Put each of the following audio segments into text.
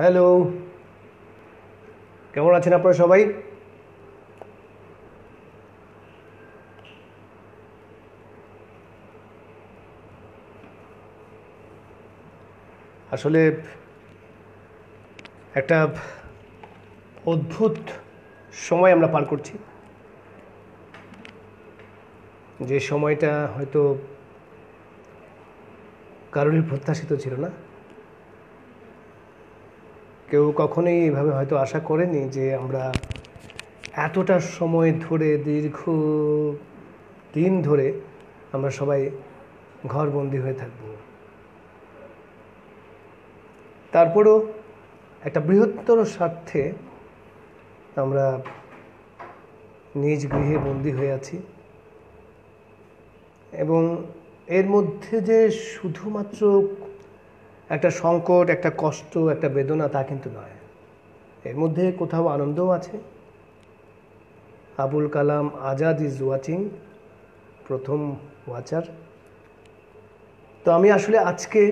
Hello, কেমন আছেন আপনারা সবাই? আসলে একটা অদ্ভুত সময় আমরা পার করছি, যে সময়টা হয়তো কারোরই প্রত্যাশিত ছিল না। কেউ কখনোই এইভাবে হয়তো আশা করেনি যে আমরা এতটা সময় ধরে, দীর্ঘ দিন ধরে আমরা সবাই ঘরবন্দি হয়ে থাকব। তারপরও একটা বৃহত্তর স্বার্থে আমরা নিজ গৃহে বন্দি হয়ে আছি, এবং এর মধ্যে যে শুধুমাত্র একটা সংকট, একটা কষ্ট, একটা বেদনা তা কিন্তু নয়। এর মধ্যে কোথাও আনন্দও আছে। আবুল কালাম আজাদ ইজ ওয়াচিং, প্রথম ওয়াচার। তো আমি আসলে আজকে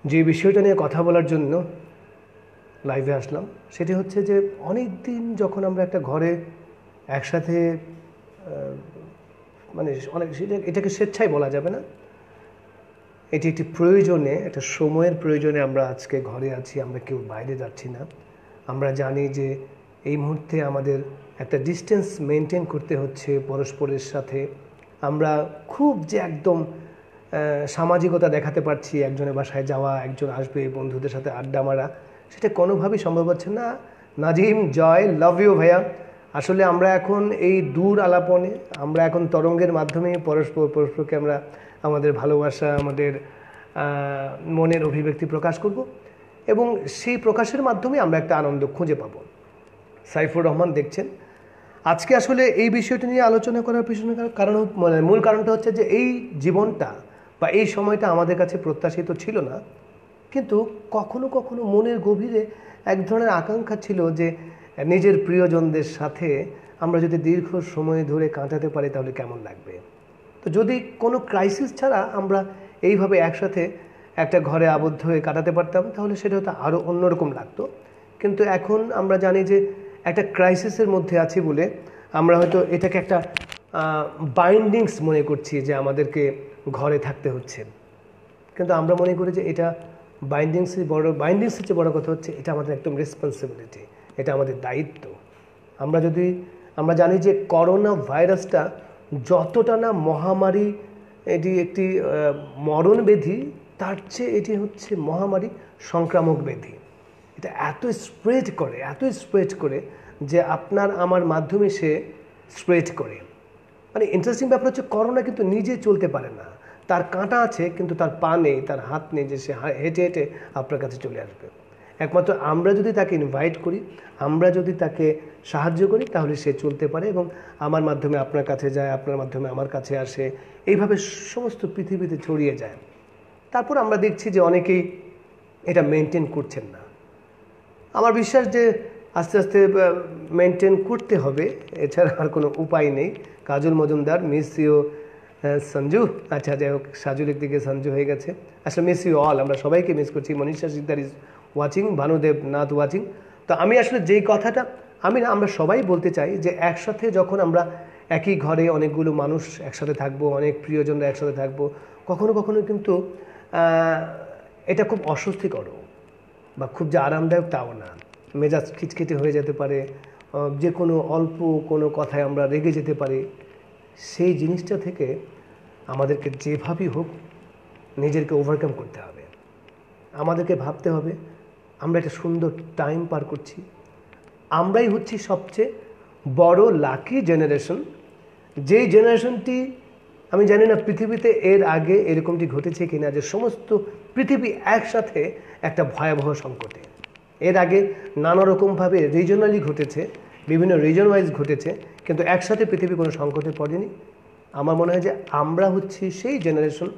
যে বিষয়টা নিয়ে কথা বলার জন্য লাইভে আসলাম, সেটি হচ্ছে যে অনেক দিন যখন আমরা একটা ঘরে একসাথে, মানে অনেক, এটাকে স্বেচ্ছায় বলা যাবে না, এটি একটি প্রয়োজনে, একটা সময়ের প্রয়োজনে আমরা আজকে ঘরে আছি, আমরা কেউ বাইরে যাচ্ছি না। আমরা জানি যে এই মুহূর্তে আমাদের একটা ডিস্টেন্স মেনটেন করতে হচ্ছে পরস্পরের সাথে। আমরা খুব যে একদম সামাজিকতা দেখাতে পারছি, একজনের বাসায় যাওয়া, একজন আসবে, বন্ধুদের সাথে আড্ডা মারা, সেটা কোনোভাবেই সম্ভব হচ্ছে না। নাজিম, জয়, লাভ ইউ ভাইয়া। আসলে আমরা এখন এই দূর আলাপনে, আমরা এখন তরঙ্গের মাধ্যমে পরস্পরকে আমরা আমাদের ভালোবাসা, আমাদের মনের অভিব্যক্তি প্রকাশ করব, এবং সেই প্রকাশের মাধ্যমে আমরা একটা আনন্দ খুঁজে পাব। সাইফুর রহমান দেখছেন। আজকে আসলে এই বিষয়টি নিয়ে আলোচনা করার পিছনে কারণ, মানে মূল কারণটা হচ্ছে যে এই জীবনটা বা এই সময়টা আমাদের কাছে প্রত্যাশিত ছিল না, কিন্তু কখনো কখনো মনের গভীরে এক ধরনের আকাঙ্ক্ষা ছিল যে নিজের প্রিয়জনদের সাথে আমরা যদি দীর্ঘ সময় ধরে কাটাতে পারি তাহলে কেমন লাগবে। তো যদি কোনো ক্রাইসিস ছাড়া আমরা এইভাবে একসাথে একটা ঘরে আবদ্ধ হয়ে কাটাতে পারতাম তাহলে সেটা হয়তো আরও অন্যরকম লাগতো। কিন্তু এখন আমরা জানি যে একটা ক্রাইসিসের মধ্যে আছি বলে আমরা হয়তো এটাকে একটা বাইন্ডিংস মনে করছি যে আমাদেরকে ঘরে থাকতে হচ্ছে, কিন্তু আমরা মনে করি যে এটা বাইন্ডিংসের চেয়ে বড় কথা হচ্ছে এটা আমাদের একদম রেসপন্সিবিলিটি, এটা আমাদের দায়িত্ব। আমরা জানি যে করোনা ভাইরাসটা যতটা না মহামারী, এটি একটি মরণ ব্যাধি, তার চেয়ে এটি হচ্ছে মহামারী সংক্রামক ব্যাধি। এটা এত স্প্রেড করে যে আপনার আমার মাধ্যমে সে স্প্রেড করে। মানে ইন্টারেস্টিং ব্যাপার হচ্ছে করোনা কিন্তু নিজে চলতে পারে না, তার কাঁটা আছে কিন্তু তার পা নেই, তার হাত নেই যে সে হেঁটে হেঁটে আপনার কাছে চলে আসবে। একমাত্র আমরা যদি তাকে ইনভাইট করি, আমরা যদি তাকে সাহায্য করি, তাহলে সে চলতে পারে এবং আমার মাধ্যমে আপনার কাছে যায়, আপনার মাধ্যমে আমার কাছে আসে, এইভাবে সমস্ত পৃথিবীতে ছড়িয়ে যায়। তারপর আমরা দেখছি যে অনেকেই এটা মেনটেন করছেন না। আমার বিশ্বাস যে আস্তে আস্তে মেনটেন করতে হবে, এছাড়া আর কোনো উপায় নেই। কাজল মজুমদার, মিস ইউ সঞ্জু। আচ্ছা, যাই হোক, সাজুলের দিকে সঞ্জু হয়ে গেছে। আসলে মিস ইউ অল, আমরা সবাইকে মিস করছি। Manisha Sikdar is watching, Bhanudeb Nath watching. তো আমি আসলে যেই কথাটা আমরা সবাই বলতে চাই যে একসাথে যখন আমরা একই ঘরে অনেকগুলো মানুষ একসাথে থাকবো, অনেক প্রিয়জনরা একসাথে থাকবো, কখনো কখনো কিন্তু এটা খুব অস্বস্তিকর বা খুব যে আরামদায়ক তাও না। মেজাজ খিটখিটে হয়ে যেতে পারে, যে কোনো অল্প কোনো কথায় আমরা রেগে যেতে পারি। সেই জিনিসটা থেকে আমাদেরকে যেভাবেই হোক নিজেকে ওভারকাম করতে হবে। আমাদেরকে ভাবতে হবে আমরা একটা সুন্দর টাইম পার করছি, আমরাই হচ্ছি সবচেয়ে বড় লাকি জেনারেশন। যেই জেনারেশনটি, আমি জানি না পৃথিবীতে এর আগে এরকমটি ঘটেছে কিনা, যে সমস্ত পৃথিবী একসাথে একটা ভয়াবহ সংকটে। এর আগে নানা রকমভাবে রিজনালি ঘটেছে, বিভিন্ন রিজন ওয়াইজ ঘটেছে, কিন্তু একসাথে পৃথিবী কোনো সংকটে পড়েনি। আমার মনে হয় যে আমরা হচ্ছি সেই জেনারেশন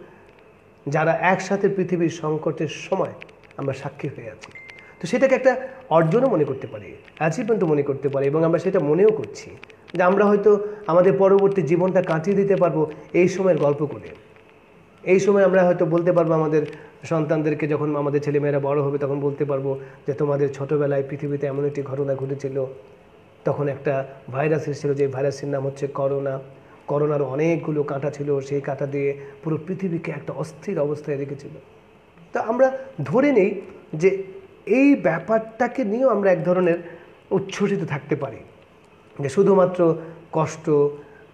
যারা একসাথে পৃথিবীর সংকটের সময় আমরা সাক্ষী হয়ে আছি। তো সেটাকে একটা অর্জনও মনে করতে পারি, অ্যাচিভমেন্টও মনে করতে পারি, এবং আমরা সেটা মনেও করছি যে আমরা হয়তো আমাদের পরবর্তী জীবনটা কাটিয়ে দিতে পারবো এই সময়ের গল্প করে। এই সময় আমরা হয়তো বলতে পারবো আমাদের সন্তানদেরকে যখন আমাদের ছেলেমেয়েরা বড় হবে তখন বলতে পারবো যে তোমাদের ছোটোবেলায় পৃথিবীতে এমন একটি ঘটনা ঘটেছিল, তখন একটা ভাইরাস এসেছিল, যে ভাইরাসের নাম হচ্ছে করোনা। করোনার অনেকগুলো কাঁটা ছিল, সেই কাঁটা দিয়ে পুরো পৃথিবীকে একটা অস্থির অবস্থায় রেখেছিল। তা আমরা ধরে নেই যে এই ব্যাপারটাকে নিয়েও আমরা এক ধরনের উচ্ছ্বসিত থাকতে পারি, যে শুধুমাত্র কষ্ট,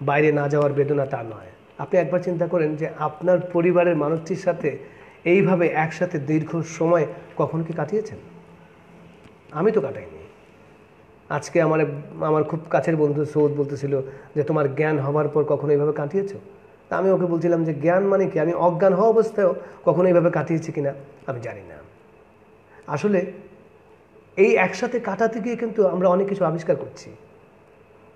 বাইরে না যাওয়ার বেদনা তা নয়। আপনি একবার চিন্তা করেন যে আপনার পরিবারের মানুষটির সাথে এইভাবে একসাথে দীর্ঘ সময় কখন কি কাটিয়েছেন? আমি তো কাটাইনি। আজকে আমার খুব কাছের বন্ধু সৌদ বলতেছিল যে তোমার জ্ঞান হওয়ার পর কখনো এইভাবে কাটিয়েছো? তা আমি ওকে বলছিলাম যে জ্ঞান মানে কি, আমি অজ্ঞান হওয়া অবস্থায়ও কখনো এইভাবে কাটিয়েছি কিনা আমি জানি না। আসলে এই একসাথে কাটাতে গিয়ে কিন্তু আমরা অনেক কিছু আবিষ্কার করছি।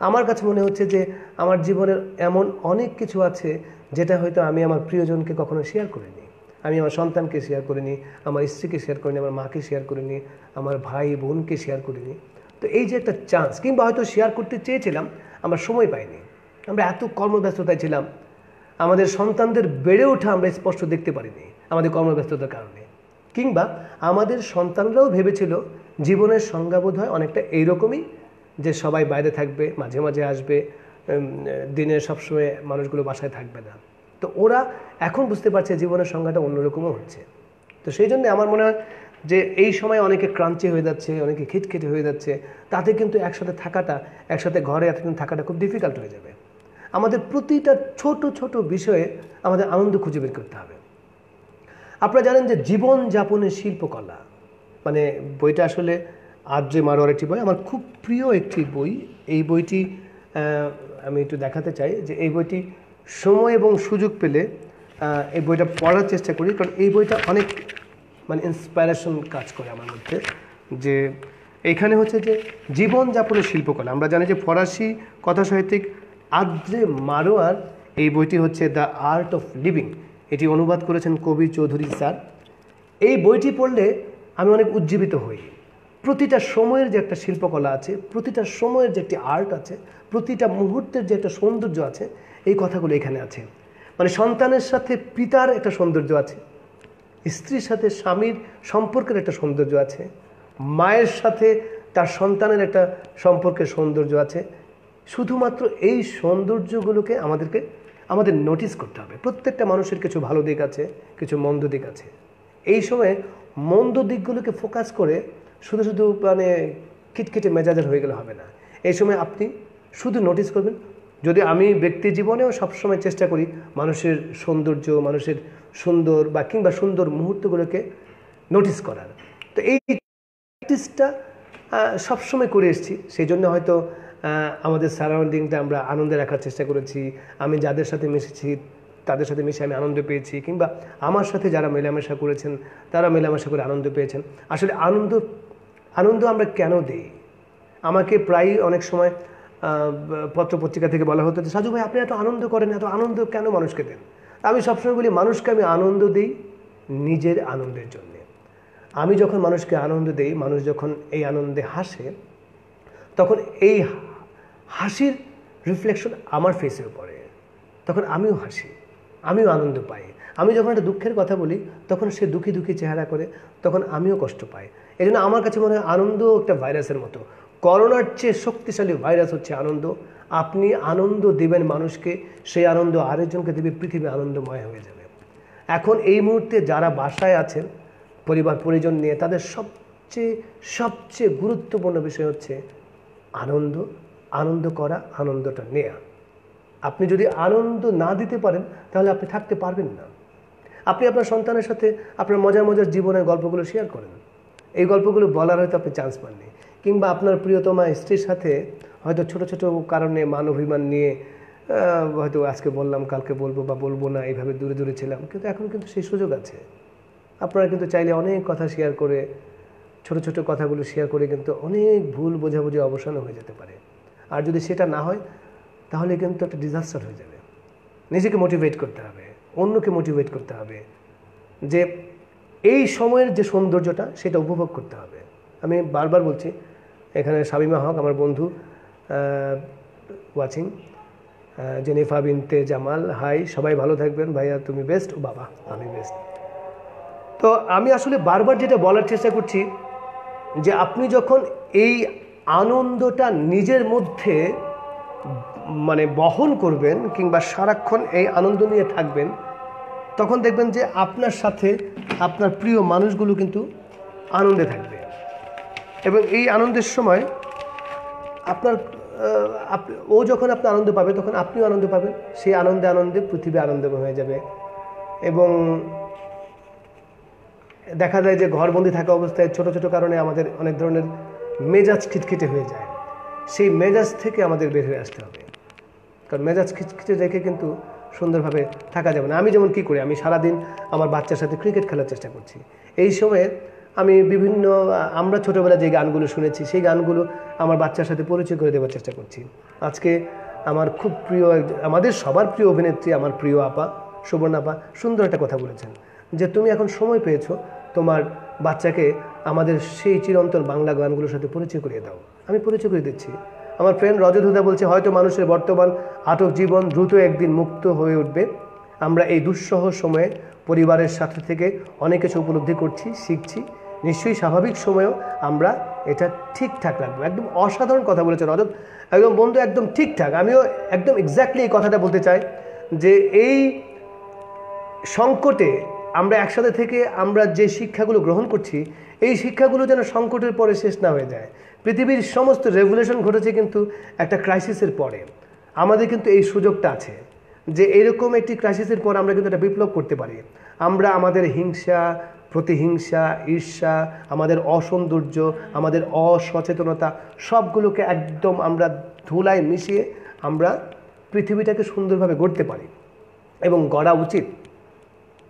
আমার কাছে মনে হচ্ছে যে আমার জীবনের এমন অনেক কিছু আছে যেটা হয়তো আমি আমার প্রিয়জনকে কখনো শেয়ার করিনি। আমি আমার সন্তানকে শেয়ার করিনি, আমার স্ত্রীকে শেয়ার করিনি, আমার মাকে শেয়ার করিনি, আমার ভাই বোনকে শেয়ার করিনি। তো এই যে একটা চান্স, কিংবা হয়তো শেয়ার করতে চেয়েছিলাম, আমরা সময় পাইনি, আমরা এত কর্মব্যস্ততায় ছিলাম, আমাদের সন্তানদের বেড়ে ওঠা আমরা স্পষ্ট দেখতে পারিনি আমাদের কর্মব্যস্ততার কারণে। কিংবা আমাদের সন্তানরাও ভেবেছিল জীবনের সংজ্ঞা বোধ হয় অনেকটা এইরকমই, যে সবাই বাইরে থাকবে, মাঝে মাঝে আসবে, দিনে সবসময় মানুষগুলো বাসায় থাকবে না। তো ওরা এখন বুঝতে পারছে জীবনের সংজ্ঞাটা অন্যরকমও হচ্ছে। তো সেই জন্য আমার মনে হয় যে এই সময় অনেকে ক্রান্তি হয়ে যাচ্ছে, অনেকে খিটখিটে হয়ে যাচ্ছে, তাতে কিন্তু একসাথে থাকাটা, একসাথে ঘরে এতদিন থাকাটা খুব ডিফিকাল্ট হয়ে যাবে। আমাদের প্রতিটা ছোট ছোট বিষয়ে আমাদের আনন্দ খুঁজে বের করতে হবে। আপনারা জানেন যে জীবনযাপনের শিল্পকলা, মানে বইটা আসলে আদ্রে মারোয়ার একটি বই, আমার খুব প্রিয় একটি বই। এই বইটি আমি একটু দেখাতে চাই যে এই বইটি সময় এবং সুযোগ পেলে এই বইটা পড়ার চেষ্টা করি, কারণ এই বইটা অনেক মানে ইন্সপায়ারেশন কাজ করে আমার মধ্যে। যে এইখানে হচ্ছে যে জীবনযাপনের শিল্পকলা। আমরা জানি যে ফরাসি কথাসাহিত্যিক আদ্রে মারোয়ার এই বইটি হচ্ছে দ্য আর্ট অফ লিভিং, এটি অনুবাদ করেছেন কবির চৌধুরী স্যার। এই বইটি পড়লে আমি অনেক উজ্জীবিত হই। প্রতিটা সময়ের যে একটা শিল্পকলা আছে, প্রতিটা সময়ের যে একটি আর্ট আছে, প্রতিটা মুহূর্তের যে একটা সৌন্দর্য আছে, এই কথাগুলো এখানে আছে। মানে সন্তানের সাথে পিতার একটা সৌন্দর্য আছে, স্ত্রীর সাথে স্বামীর সম্পর্কের একটা সৌন্দর্য আছে, মায়ের সাথে তার সন্তানের একটা সম্পর্কের সৌন্দর্য আছে। শুধুমাত্র এই সৌন্দর্যগুলোকে আমাদের নোটিস করতে হবে। প্রত্যেকটা মানুষের কিছু ভালো দিক আছে, কিছু মন্দ দিক আছে। এই সময়ে মন্দ দিকগুলোকে ফোকাস করে শুধু শুধু মানে খিটখিটে মেজাজের হয়ে গেলে হবে না। এই সময় আপনি শুধু নোটিস করবেন। যদি আমি ব্যক্তি জীবনেও সবসময় চেষ্টা করি মানুষের সৌন্দর্য, মানুষের সুন্দর বা কিংবা সুন্দর মুহূর্তগুলোকে নোটিস করার, তো এই প্র্যাকটিসটা সবসময় করে এসেছি। সেই জন্য হয়তো আমাদের সারাউন্ডিংটা আমরা আনন্দে রাখার চেষ্টা করেছি। আমি যাদের সাথে মিশেছি তাদের সাথে মিশে আমি আনন্দ পেয়েছি, কিংবা আমার সাথে যারা মেলামেশা করেছেন তারা মেলামেশা করে আনন্দ পেয়েছেন। আসলে আনন্দ আমরা কেন দিই? আমাকে প্রায় অনেক সময় পত্রপত্রিকা থেকে বলা হতো যে সাজু ভাই আপনি এত আনন্দ করেন, এত আনন্দ কেন মানুষকে দেন? আমি সবসময় বলি মানুষকে আমি আনন্দ দিই নিজের আনন্দের জন্য। আমি যখন মানুষকে আনন্দ দিই, মানুষ যখন এই আনন্দে হাসে, তখন এই হাসির রিফ্লেকশন আমার ফেসেও পড়ে, তখন আমিও হাসি, আমিও আনন্দ পাই। আমি যখন একটা দুঃখের কথা বলি তখন সে দুঃখী দুঃখী চেহারা করে, তখন আমিও কষ্ট পাই। এই জন্য আমার কাছে মনে হয় আনন্দ একটা ভাইরাসের মতো। করোনার চেয়ে শক্তিশালী ভাইরাস হচ্ছে আনন্দ। আপনি আনন্দ দিবেন মানুষকে, সেই আনন্দ আরেকজনকে দেবে, পৃথিবী আনন্দময় হয়ে যাবে। এখন এই মুহূর্তে যারা বাসায় আছেন পরিবার পরিজন নিয়ে, তাদের সবচেয়ে গুরুত্বপূর্ণ বিষয় হচ্ছে আনন্দ করা, আনন্দটা নেয়া। আপনি যদি আনন্দ না দিতে পারেন তাহলে আপনি থাকতে পারবেন না। আপনি আপনার সন্তানের সাথে আপনার মজার জীবনের গল্পগুলো শেয়ার করেন, এই গল্পগুলো বলার হয়তো আপনি চান্স পাননি। কিংবা আপনার প্রিয়তমা স্ত্রীর সাথে হয়তো ছোট ছোট কারণে মান অভিমান নিয়ে হয়তো আজকে বললাম কালকে বলবো বা বলবো না, এইভাবে দূরে দূরে ছিলাম। কিন্তু এখন কিন্তু সেই সুযোগ আছে। আপনারা কিন্তু চাইলে অনেক কথা শেয়ার করে, ছোট ছোট কথাগুলো শেয়ার করে কিন্তু অনেক ভুল বোঝাবুঝি অবসানও হয়ে যেতে পারে। আর যদি সেটা না হয় তাহলে কিন্তু একটা ডিজাস্টার হয়ে যাবে। নিজেকে মোটিভেট করতে হবে, অন্যকে মোটিভেট করতে হবে, যে এই সময়ের যে সৌন্দর্যটা সেটা উপভোগ করতে হবে। আমি বারবার বলছি, এখানে শামিমা হক আমার বন্ধু ওয়াচিং, জেনিফা বিনতে জামাল, হাই, সবাই ভালো থাকবেন। ভাইয়া তুমি বেস্ট। ও বাবা আমি বেস্ট। তো আমি আসলে বারবার যেটা বলার চেষ্টা করছি যে আপনি যখন এই আনন্দটা নিজের মধ্যে মানে বহন করবেন কিংবা সারাক্ষণ এই আনন্দ নিয়ে থাকবেন, তখন দেখবেন যে আপনার সাথে আপনার প্রিয় মানুষগুলো কিন্তু আনন্দে থাকবে। এবং এই আনন্দের সময় আপনার ও যখন আপনি আনন্দ পাবে তখন আপনিও আনন্দ পাবেন। সেই আনন্দে আনন্দে পৃথিবী আনন্দময় হয়ে যাবে। এবং দেখা যায় যে ঘরবন্দি থাকা অবস্থায় ছোট ছোট কারণে আমাদের অনেক ধরনের মেজাজ খিটখিটে হয়ে যায়। সেই মেজাজ থেকে আমাদের বের হয়ে আসতে হবে, কারণ মেজাজ খিটখিটে রেখে কিন্তু সুন্দরভাবে থাকা যাবে না। আমি যেমন কী করি, আমি সারাদিন আমার বাচ্চার সাথে ক্রিকেট খেলার চেষ্টা করছি। এই সময়ে আমি বিভিন্ন আমরা ছোটোবেলায় যে গানগুলো শুনেছি সেই গানগুলো আমার বাচ্চার সাথে পরিচয় করে দেওয়ার চেষ্টা করছি। আজকে আমার খুব প্রিয় আমাদের সবার প্রিয় অভিনেত্রী, আমার প্রিয় আপা সুবর্ণা আপা সুন্দর একটা কথা বলেছেন যে তুমি এখন সময় পেয়েছো তোমার বাচ্চাকে আমাদের সেই চিরন্তন বাংলা গানগুলোর সাথে পরিচয় করিয়ে দাও। আমি পরিচয় করে দিচ্ছি। আমার ফ্রেন্ড রজত হুদা বলছে, হয়তো মানুষের বর্তমান আটক জীবন দ্রুত একদিন মুক্ত হয়ে উঠবে। আমরা এই দুঃসহ সময়ে পরিবারের সাথে থেকে অনেক কিছু উপলব্ধি করছি, শিখছি। নিশ্চয়ই স্বাভাবিক সময়েও আমরা এটা ঠিকঠাক রাখবো। একদম অসাধারণ কথা বলেছে রজত, একদম বন্ধু, একদম ঠিকঠাক। আমিও একদম এক্স্যাক্টলি এই কথাটা বলতে চাই যে এই সংকটে আমরা একসাথে থেকে আমরা যে শিক্ষাগুলো গ্রহণ করছি, এই শিক্ষাগুলো যেন সংকটের পরে শেষ না হয়ে যায়। পৃথিবীর সমস্ত রেভলিউশন ঘটেছে কিন্তু একটা ক্রাইসিসের পরে। আমাদের কিন্তু এই সুযোগটা আছে যে এরকম একটি ক্রাইসিসের পর আমরা কিন্তু একটা বিপ্লব করতে পারি। আমরা আমাদের হিংসা, প্রতিহিংসা, ঈর্ষা, আমাদের অসৌন্দর্য, আমাদের অসচেতনতা সবগুলোকে একদম আমরা ধুলায় মিশিয়ে আমরা পৃথিবীটাকে সুন্দরভাবে গড়তে পারি এবং গড়া উচিত।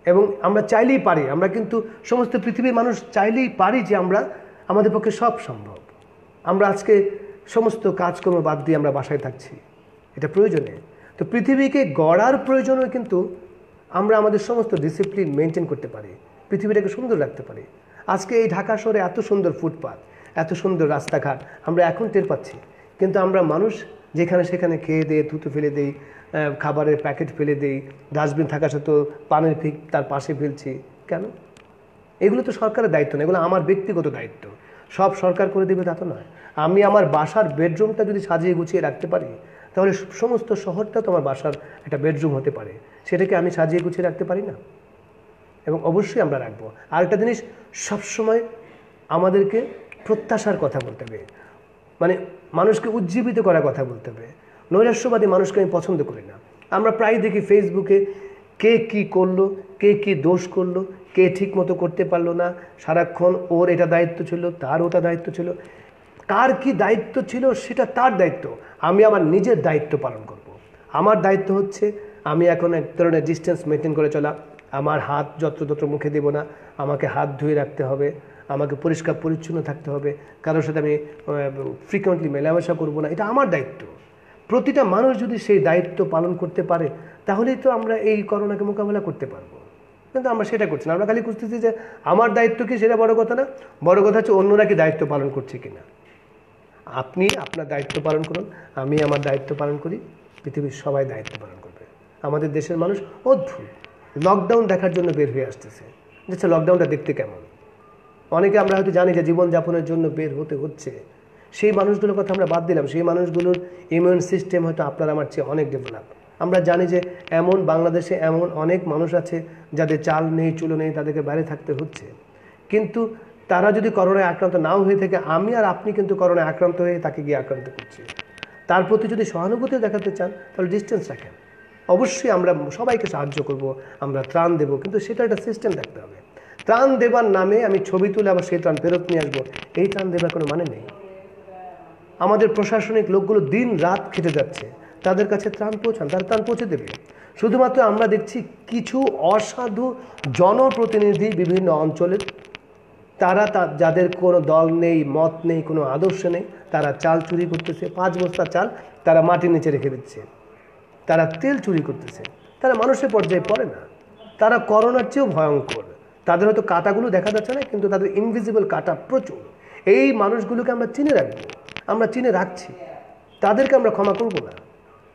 এবং আমরা চাইলেই পারি, আমরা কিন্তু সমস্ত পৃথিবীর মানুষ চাইলেই পারি যে আমরা আমাদের পক্ষে সব সম্ভব। আমরা আজকে সমস্ত কাজকর্ম বাদ দিয়ে আমরা বাসায় থাকছি, এটা প্রয়োজনে। তো পৃথিবীকে গড়ার প্রয়োজনেও কিন্তু আমরা আমাদের সমস্ত ডিসিপ্লিন মেনটেন করতে পারি, পৃথিবীটাকে সুন্দর রাখতে পারি। আজকে এই ঢাকা শহরে এত সুন্দর ফুটপাথ, এত সুন্দর রাস্তাঘাট আমরা এখন টের পাচ্ছি, কিন্তু আমরা মানুষ যেখানে সেখানে খেয়ে দিয়ে থুতু ফেলে দেই, খাবারের প্যাকেট ফেলে দেই, ডাস্টবিন থাকা সত্ত্বেও পানের পিক তার পাশে ফেলছি কেন? এগুলো তো সরকারের দায়িত্ব না, এগুলো আমার ব্যক্তিগত দায়িত্ব। সব সরকার করে দেবে তা তো নয়। আমি আমার বাসার বেডরুমটা যদি সাজিয়ে গুছিয়ে রাখতে পারি, তাহলে সমস্ত শহরটা তো আমার বাসার একটা বেডরুম হতে পারে। সেটাকে আমি সাজিয়ে গুছিয়ে রাখতে পারি না? এবং অবশ্যই আমরা রাখবো। আরেকটা জিনিস, সবসময় আমাদেরকে প্রত্যাশার কথা বলতে হবে, মানে মানুষকে উজ্জীবিত করার কথা বলতে হবে। নৈরাশ্যবাদী মানুষকে আমি পছন্দ করি না। আমরা প্রায় দেখি ফেসবুকে কে কি করলো, কে কি দোষ করলো, কে ঠিক মতো করতে পারলো না, সারাক্ষণ ওর এটা দায়িত্ব ছিল, তার ওটা দায়িত্ব ছিল। কার কি দায়িত্ব ছিল সেটা তার দায়িত্ব, আমি আমার নিজের দায়িত্ব পালন করব। আমার দায়িত্ব হচ্ছে আমি এখন এক ধরনের ডিস্টেন্স মেনটেন করে চলা। আমার হাত যত্র মুখে দেব না, আমাকে হাত ধুয়ে রাখতে হবে, আমাকে পরিষ্কার পরিচ্ছন্ন থাকতে হবে, কারোর সাথে আমি ফ্রিকোয়েন্টলি মেলামেশা করব না, এটা আমার দায়িত্ব। প্রতিটা মানুষ যদি সেই দায়িত্ব পালন করতে পারে তাহলেই তো আমরা এই করোনাকে মোকাবেলা করতে পারবো। কিন্তু আমরা সেটা করছি না, আমরা খালি খুঁজতেছি যে আমার দায়িত্ব কি, সেটা বড় কথা না। বড় কথা হচ্ছে অন্যরা কি দায়িত্ব পালন করছে কিনা। আপনি আপনার দায়িত্ব পালন করুন, আমি আমার দায়িত্ব পালন করি, পৃথিবীর সবাই দায়িত্ব পালন করবে। আমাদের দেশের মানুষ অদ্ভুত লকডাউন দেখার জন্য বের হয়ে আসতেছে, যে লকডাউনটা দেখতে কেমন। অনেকে আমরা হয়তো জানি যে জীবনযাপনের জন্য বের হতে হচ্ছে, সেই মানুষগুলোর কথা আমরা বাদ দিলাম। সেই মানুষগুলোর ইমিউন সিস্টেম হয়তো আপনার আমার চেয়ে অনেক ডেভেলপ। আমরা জানি যে এমন বাংলাদেশে এমন অনেক মানুষ আছে যাদের চাল নেই, চুলো নেই, তাদেরকে বাইরে থাকতে হচ্ছে। কিন্তু তারা যদি করোনায় আক্রান্ত নাও হয়ে থাকে, আমি আর আপনি কিন্তু করোনায় আক্রান্ত হয়ে তাকে গিয়ে আক্রান্ত করছি। তার প্রতি যদি সহানুভূতি দেখাতে চান তাহলে ডিস্টেন্স রাখেন। অবশ্যই আমরা সবাইকে সাহায্য করব, আমরা ত্রাণ দেব, কিন্তু সেটা একটা সিস্টেম থাকতে হবে। ত্রাণ দেবার নামে আমি ছবি তুলে আবার সেই ত্রাণ ফেরত নিয়ে আসবো, এই ত্রাণ দেবার কোনো মানে নেই। আমাদের প্রশাসনিক লোকগুলো দিন রাত খেটে যাচ্ছে, তাদের কাছে ত্রাণ পৌঁছান, তার ত্রাণ পৌঁছে দেবে। শুধুমাত্র আমরা দেখছি কিছু অসাধু জনপ্রতিনিধি বিভিন্ন অঞ্চলের, তারা যাদের কোনো দল নেই, মত নেই, কোনো আদর্শ নেই, তারা চাল চুরি করতেছে। 5 বস্তা চাল তারা মাটির নিচে রেখে দিচ্ছে। তারা তেল চুরি করতেছে। তারা মানুষের পর্যায়ে পড়ে না, তারা করোনার চেয়েও ভয়ঙ্কর। তাদের হয়তো কাঁটাগুলো দেখা যাচ্ছে না, কিন্তু তাদের ইনভিজিবল কাঁটা প্রচুর। এই মানুষগুলোকে আমরা চিনে রাখবো, আমরা চিনে রাখছি, তাদেরকে আমরা ক্ষমা করব না।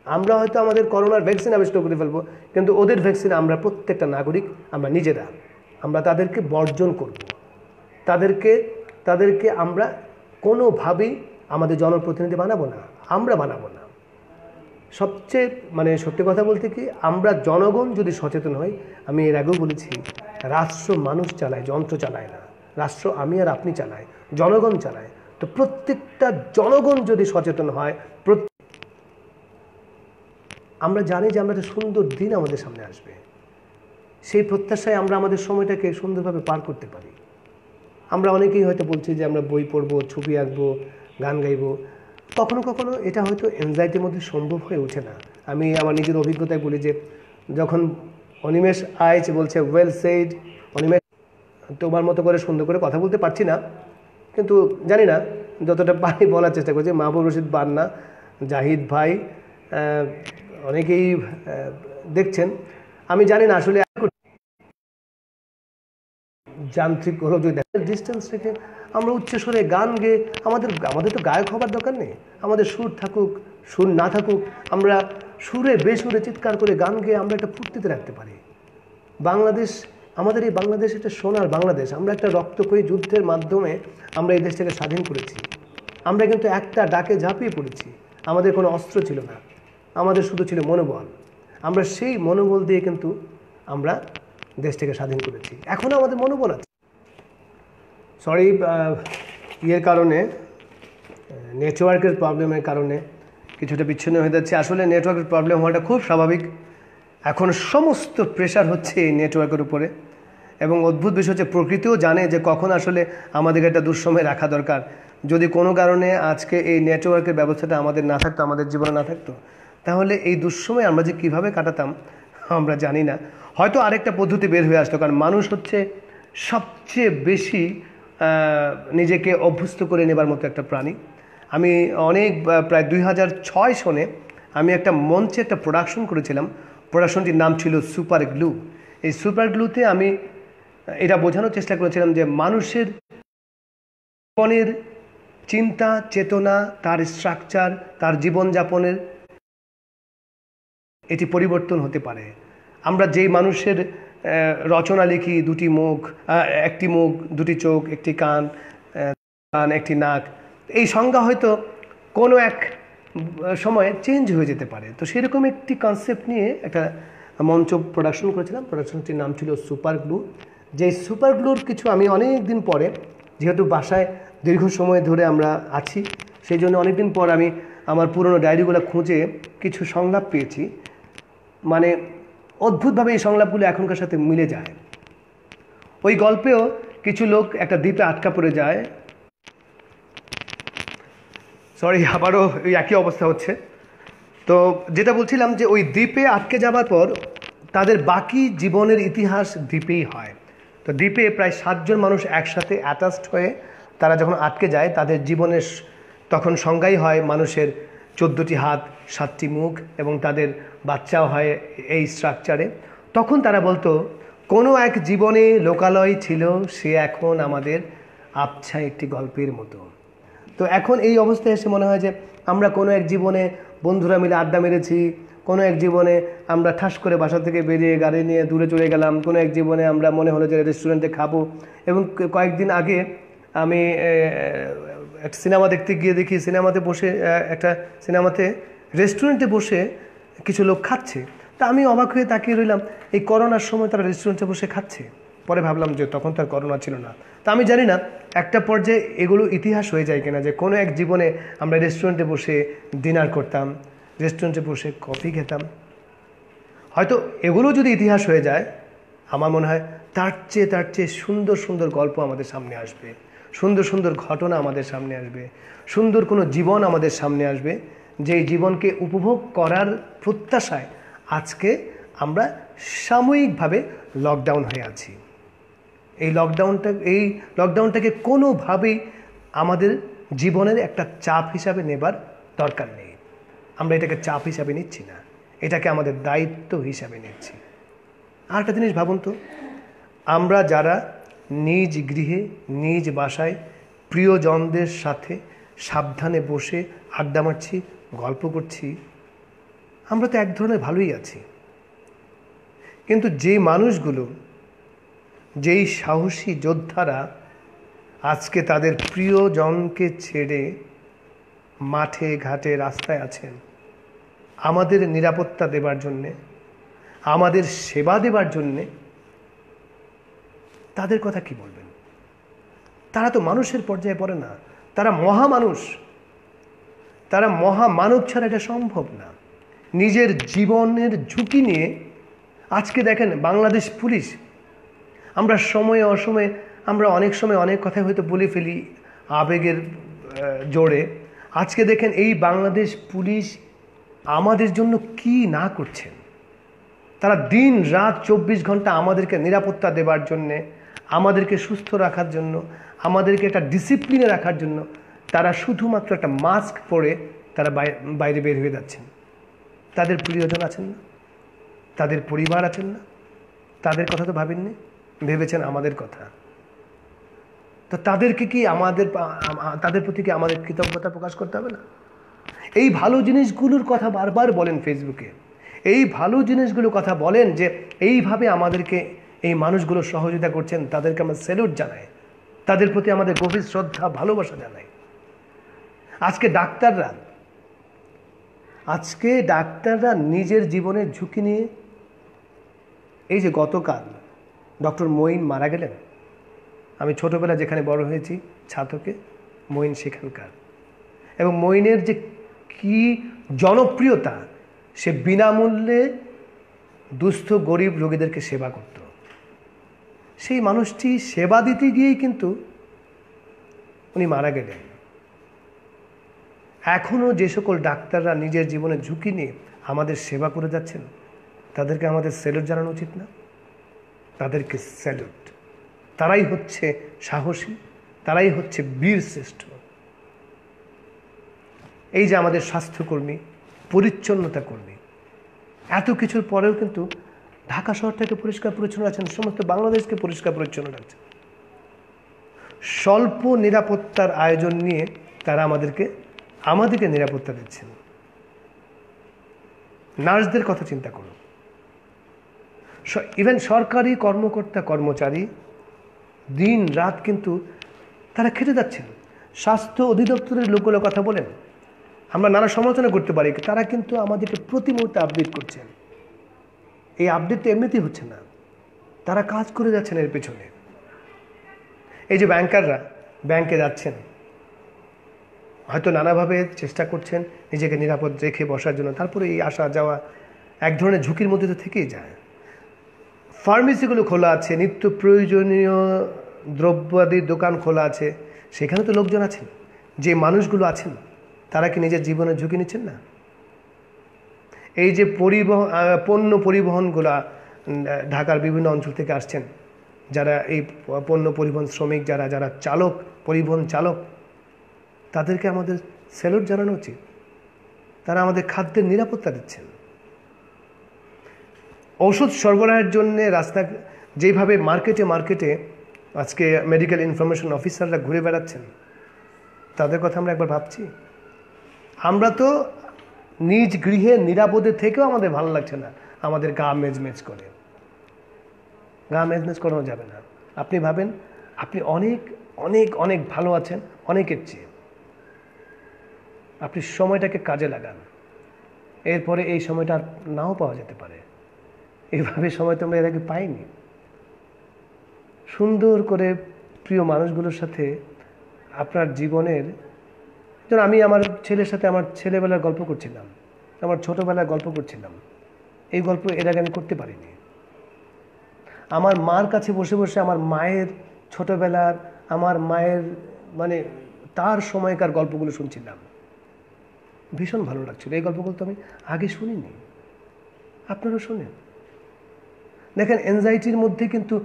আমরা হয়তো আমাদের করোনার ভ্যাকসিন আবিষ্কার করে ফেলবো, কিন্তু ওদের ভ্যাকসিন আমরা প্রত্যেকটা নাগরিক আমরা নিজেরা আমরা তাদেরকে বর্জন করব, তাদেরকে আমরা কোনোভাবেই আমাদের জনপ্রতিনিধি বানাবো না, আমরা বানাবো না। সবচেয়ে সত্যি কথা বলতে কি, আমরা জনগণ যদি সচেতন হই, আমি এর আগেও বলেছি, রাষ্ট্র মানুষ চালায়, যন্ত্র চালায় না। রাষ্ট্র আমি আর আপনি চালাই, জনগণ চালায়। তো প্রত্যেকটা জনগণ যদি সচেতন হয়, আমরা জানি যে আমরা একটা সুন্দর দিন আমাদের সামনে আসবে, সেই প্রত্যাশায় আমরা আমাদের সময়টাকে সুন্দরভাবে পার করতে পারি। আমরা অনেকেই হয়তো বলছি যে আমরা বই পড়বো, ছবি আঁকবো, গান গাইবো। কখনো কখনো এটা হয়তো এনজাইটির মধ্যে সম্ভব হয়ে ওঠে না। আমি আমার নিজের অভিজ্ঞতায় বলি যে যখন অনিমেষ আইচ বলছে ওয়েল সেড, অনিমেষ তোমার মতো করে সুন্দর করে কথা বলতে পারছি না, কিন্তু জানি না যতটা পারি বলার চেষ্টা করছি। মাহবুব রশিদ বান্না, জাহিদ ভাই, অনেকেই দেখছেন, আমি জানি না আসলে যান্ত্রিক হলো যদি ডিস্টেন্স রেখে আমরা উচ্চস্বরে গান গেয়ে আমাদের তো গায়ক হবার দরকার নেই। আমাদের সুর থাকুক, সুর না থাকুক, আমরা সুরে বেসুরে চিৎকার করে গান গেয়ে আমরা একটা ফুর্তিতে রাখতে পারি। বাংলাদেশ, আমাদের এই বাংলাদেশ একটা সোনার বাংলাদেশ। আমরা একটা রক্তক্ষয়ী যুদ্ধের মাধ্যমে আমরা এই দেশটাকে স্বাধীন করেছি। আমরা কিন্তু একটা ডাকে ঝাঁপিয়ে পড়েছি। আমাদের কোনো অস্ত্র ছিল না, আমাদের শুধু ছিল মনোবল। আমরা সেই মনোবল দিয়ে কিন্তু আমরা দেশটাকে স্বাধীন করেছি। এখনও আমাদের মনোবল আছে। সরি, কারণে, নেটওয়ার্কের প্রবলেমের কারণে কিছুটা বিচ্ছিন্ন হয়ে যাচ্ছে। আসলে নেটওয়ার্কের প্রবলেম হওয়াটা খুব স্বাভাবিক। এখন সমস্ত প্রেশার হচ্ছে এই নেটওয়ার্কের উপরে, এবং অদ্ভুত বিষয় হচ্ছে প্রকৃতিও জানে যে কখন আসলে আমাদেরকে একটা দুঃসময় রাখা দরকার। যদি কোনো কারণে আজকে এই নেটওয়ার্কের ব্যবস্থাটা আমাদের না থাকতো, আমাদের জীবনে না থাকতো, তাহলে এই দুঃসময় আমরা যে কীভাবে কাটাতাম আমরা জানি না। হয়তো আরেকটা পদ্ধতি বের হয়ে আসতো, কারণ মানুষ হচ্ছে সবচেয়ে বেশি নিজেকে অভ্যস্ত করে নেবার মতো একটা প্রাণী। আমি প্রায় 2006 সনে আমি একটা মঞ্চে একটা প্রোডাকশন করেছিলাম। প্রোডাকশনটির নাম ছিল সুপার গ্লু। এই সুপার গ্লুতে আমি এটা বোঝানোর চেষ্টা করেছিলাম যে মানুষের জীবনের চিন্তা চেতনা, তার স্ট্রাকচার, তার জীবনযাপনের এটি পরিবর্তন হতে পারে। আমরা যেই মানুষের রচনা লিখি, একটি মুখ, দুটি চোখ, একটি কান, একটি নাক, এই সংজ্ঞা হয়তো কোনো এক সময়ে চেঞ্জ হয়ে যেতে পারে। তো সেরকম একটি কনসেপ্ট নিয়ে একটা মঞ্চ প্রোডাকশন করেছিলাম। প্রোডাকশনটির নাম ছিল সুপার গ্লু। যে সুপার গ্লুর কিছু আমি অনেক দিন পরে, যেহেতু বাসায় দীর্ঘ সময় ধরে আমরা আছি, সেই জন্য অনেক দিন পর আমি আমার পুরনো ডায়েরিগুলো খুঁজে কিছু সংলাপ পেয়েছি। অদ্ভুতভাবে এই সংলাপগুলো এখনকার সাথে মিলে যায়। ওই গল্পেও কিছু লোক একটা দ্বীপে আটকা পড়ে যায়। সরি, আবারও ওই একই অবস্থা হচ্ছে। তো যেটা বলছিলাম যে ওই দ্বীপে আটকে যাবার পর তাদের বাকি জীবনের ইতিহাস দ্বীপেই হয়। তো দ্বীপে প্রায় 7 জন মানুষ একসাথে অ্যাটাচড হয়ে তারা যখন আটকে যায়, তাদের জীবনের তখন সংজ্ঞাই হয় মানুষের 14টি হাত, 7টি মুখ, এবং তাদের বাচ্চাও হয় এই স্ট্রাকচারে। তখন তারা বলতো, কোনো এক জীবনে লোকালয় ছিল, সে এখন আমাদের আবছা একটি গল্পের মতো। তো এখন এই অবস্থায় এসে মনে হয় যে আমরা কোনো এক জীবনে বন্ধুরা মিলে আড্ডা মেরেছি, কোনো এক জীবনে আমরা ঠাস করে বাসা থেকে বেরিয়ে গাড়ি নিয়ে দূরে চলে গেলাম, কোনো এক জীবনে আমরা মনে হলো যে রেস্টুরেন্টে খাবো। এবং কয়েকদিন আগে আমি একটা সিনেমা দেখতে গিয়ে দেখি একটা সিনেমাতে রেস্টুরেন্টে বসে কিছু লোক খাচ্ছে। তা আমি অবাক হয়ে তাকিয়ে রইলাম, এই করোনার সময় তারা রেস্টুরেন্টে বসে খাচ্ছে। পরে ভাবলাম যে তখন তার করোনা ছিল না। তা আমি জানি না একটা পর্যায়ে এগুলো ইতিহাস হয়ে যায় কিনা, যে কোনো এক জীবনে আমরা রেস্টুরেন্টে বসে ডিনার করতাম, রেস্টুরেন্টে বসে কফি খেতাম। হয়তো এগুলো যদি ইতিহাস হয়ে যায়, আমার মনে হয় তার চেয়ে সুন্দর সুন্দর গল্প আমাদের সামনে আসবে, সুন্দর সুন্দর ঘটনা আমাদের সামনে আসবে, সুন্দর কোনো জীবন আমাদের সামনে আসবে, যেই জীবনকে উপভোগ করার প্রত্যাশায় আজকে আমরা সাময়িকভাবে লকডাউন হয়ে আছি। এই লকডাউনটাকে কোনোভাবেই আমাদের জীবনের একটা চাপ হিসাবে নেবার দরকার নেই। আমরা এটাকে চাপ হিসাবে নিচ্ছি না, এটাকে আমাদের দায়িত্ব হিসাবে নিচ্ছি। আর একটা জিনিস ভাবুন তো, আমরা যারা নিজ গৃহে, নিজ বাসায় প্রিয়জনদের সাথে সাবধানে বসে আড্ডা মারছি, গল্প করছি, আমরা তো এক ধরনের ভালোই আছি। কিন্তু যে মানুষগুলো যেই সাহসী যোদ্ধারা আজকে তাদের প্রিয়জনকে ছেড়ে মাঠে ঘাটে রাস্তায় আছেন আমাদের নিরাপত্তা দেবার জন্যে, আমাদের সেবা দেবার জন্যে, তাদের কথা কি বলবেন? তারা তো মানুষের পর্যায়ে পড়ে না, তারা মহামানুষ, তারা মহামানব ছাড়া এটা সম্ভব না। নিজের জীবনের ঝুঁকি নিয়ে আজকে দেখেন বাংলাদেশ পুলিশ, আমরা সময়ে অসময়ে আমরা অনেক সময় অনেক কথা হয়তো বলে ফেলি আবেগের জোরে। আজকে দেখেন এই বাংলাদেশ পুলিশ আমাদের জন্য কি না করছেন। তারা দিন রাত 24 ঘন্টা আমাদেরকে নিরাপত্তা দেবার জন্যে, আমাদেরকে সুস্থ রাখার জন্য, আমাদেরকে একটা ডিসিপ্লিনে রাখার জন্য তারা শুধুমাত্র একটা মাস্ক পরে তারা বাইরে বের হয়ে যাচ্ছেন। তাদের প্রিয়জন আছেন না, তাদের পরিবার আছেন না, তাদের কথা তো ভাবেননি, ভেবেছেন আমাদের কথা। তো তাদেরকে কি তাদের প্রতি কি আমাদের কৃতজ্ঞতা প্রকাশ করতে হবে না? এই ভালো জিনিসগুলোর কথা বারবার বলেন ফেসবুকে, এই ভালো জিনিসগুলোর কথা বলেন যে এইভাবে আমাদেরকে এই মানুষগুলো সহযোগিতা করছেন, তাদেরকে আমরা স্যালুট জানাই, তাদের প্রতি আমাদের গভীর শ্রদ্ধা ভালোবাসা জানাই। আজকে ডাক্তাররা নিজের জীবনের ঝুঁকি নিয়ে, এই যে গতকাল ডক্টর মঈন মারা গেলেন, আমি ছোটবেলা যেখানে বড় হয়েছি ছাত্রকে, মঈন সেখানকার, এবং মঈনের যে কি জনপ্রিয়তা, সে বিনামূল্যে দুস্থ গরিব রোগীদেরকে সেবা করত। সেই মানুষটি সেবা দিতে গিয়েই কিন্তু উনি মারা গেলেন। এখনও যে সকল ডাক্তাররা নিজের জীবনে ঝুঁকি নিয়ে আমাদের সেবা করে যাচ্ছেন, তাদেরকে আমাদের স্যালুট জানানো উচিত না? তাদেরকে স্যালুট। তারাই হচ্ছে সাহসী, তারাই হচ্ছে বীর শ্রেষ্ঠ। এই যে আমাদের স্বাস্থ্যকর্মী, পরিচ্ছন্নতা কর্মী, এত কিছুর পরেও কিন্তু ঢাকা শহরটাকে পরিষ্কার পরিচ্ছন্ন রাখছেন, সমস্ত বাংলাদেশকে পরিষ্কার পরিচ্ছন্ন রাখছেন। স্বল্প নিরাপত্তার আয়োজন নিয়ে তারা আমাদেরকে নিরাপত্তা দিচ্ছেন। নার্সদের কথা চিন্তা করুন, ইভেন সরকারি কর্মকর্তা কর্মচারী দিন রাত কিন্তু তারা খেটে যাচ্ছেন। স্বাস্থ্য অধিদপ্তরের লোকগুলো কথা বলেন, আমরা নানা সমালোচনা করতে পারি, তারা কিন্তু আমাদেরকে প্রতি মুহূর্তে আপডেট করছেন। এই আপডেট তো এমনিতেই হচ্ছে না, তারা কাজ করে যাচ্ছেন এর পেছনে। এই যে ব্যাংকাররা ব্যাংকে যাচ্ছেন, হয়তো নানাভাবে চেষ্টা করছেন নিজেকে নিরাপদ রেখে বসার জন্য, তারপরে এই আসা যাওয়া এক ধরনের ঝুঁকির মধ্যে তো থেকেই যায়। ফার্মেসিগুলো খোলা আছে, নিত্য প্রয়োজনীয় দ্রব্যাদির দোকান খোলা আছে, সেখানে তো লোকজন আছেন। যে মানুষগুলো আছেন তারা কি নিজের জীবনের ঝুঁকি নিচ্ছেন না? এই যে পণ্য পরিবহনগুলা ঢাকার বিভিন্ন অঞ্চল থেকে আসছেন, যারা এই পণ্য পরিবহন শ্রমিক, যারা চালক, পরিবহন চালক, তাদেরকে আমাদের স্যালুট জানানো উচিত। তারা আমাদের খাদ্যের নিরাপত্তা দিচ্ছেন। ঔষধ সরবরাহের জন্য রাস্তা যেভাবে মার্কেটে আজকে মেডিকেল ইনফরমেশন অফিসাররা ঘুরে বেড়াচ্ছেন, তাদের কথা আমরা একবার ভাবছি? আমরা তো নিজ গৃহে নিরাপদে থেকেও আমাদের ভালো লাগছে না, আমাদের গা মেজমেজ করে। গা মেজমেজ করানো যাবে না। আপনি ভাবেন আপনি অনেক অনেক অনেক ভালো আছেন অনেকের চেয়ে, আপনি সময়টাকে কাজে লাগান, এরপরে এই সময়টা আর নাও পাওয়া যেতে পারে। এইভাবে সময় তো আমরা এর আগে পাইনি। সুন্দর করে প্রিয় মানুষগুলোর সাথে আপনার জীবনের, যেন আমি আমার ছেলের সাথে আমার ছেলেবেলার গল্প করছিলাম, আমার ছোটোবেলার গল্প করছিলাম, এই গল্প এর আগে আমি করতে পারিনি। আমার মার কাছে বসে বসে আমার মায়ের ছোটোবেলার, আমার মায়ের মানে তার সময়কার গল্পগুলো শুনছিলাম, ভীষণ ভালো লাগছিল। এই গল্পগুলো তো আমি আগে শুনিনি, আপনারাও শোনেন। দেখেন এনজাইটির মধ্যে কিন্তু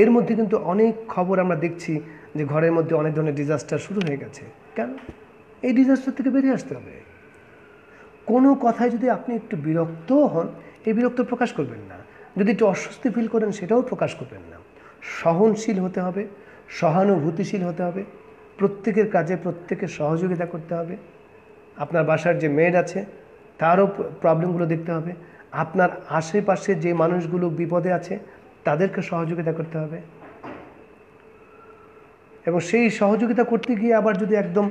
এর মধ্যে কিন্তু অনেক খবর আমরা দেখছি যে ঘরের মধ্যে অনেক ধরনের ডিজাস্টার শুরু হয়ে গেছে। কেন? এই ডিজাস্টার থেকে বেরিয়ে আসতে হবে। কোনো কথায় যদি আপনি একটু বিরক্ত হন, এই বিরক্ত প্রকাশ করবেন না। যদি একটু অস্বস্তি ফিল করেন, সেটাও প্রকাশ করবেন না। সহনশীল হতে হবে, সহানুভূতিশীল হতে হবে, প্রত্যেকের কাজে প্রত্যেকের সহযোগিতা করতে হবে। আপনার বাসার যে মেয়ের আছে তারও প্রবলেমগুলো দেখতে হবে। আপনার আশেপাশে যে মানুষগুলো বিপদে আছে তাদেরকে সহযোগিতা করতে হবে। এবং সেই সহযোগিতা করতে গিয়ে আবার যদি একদম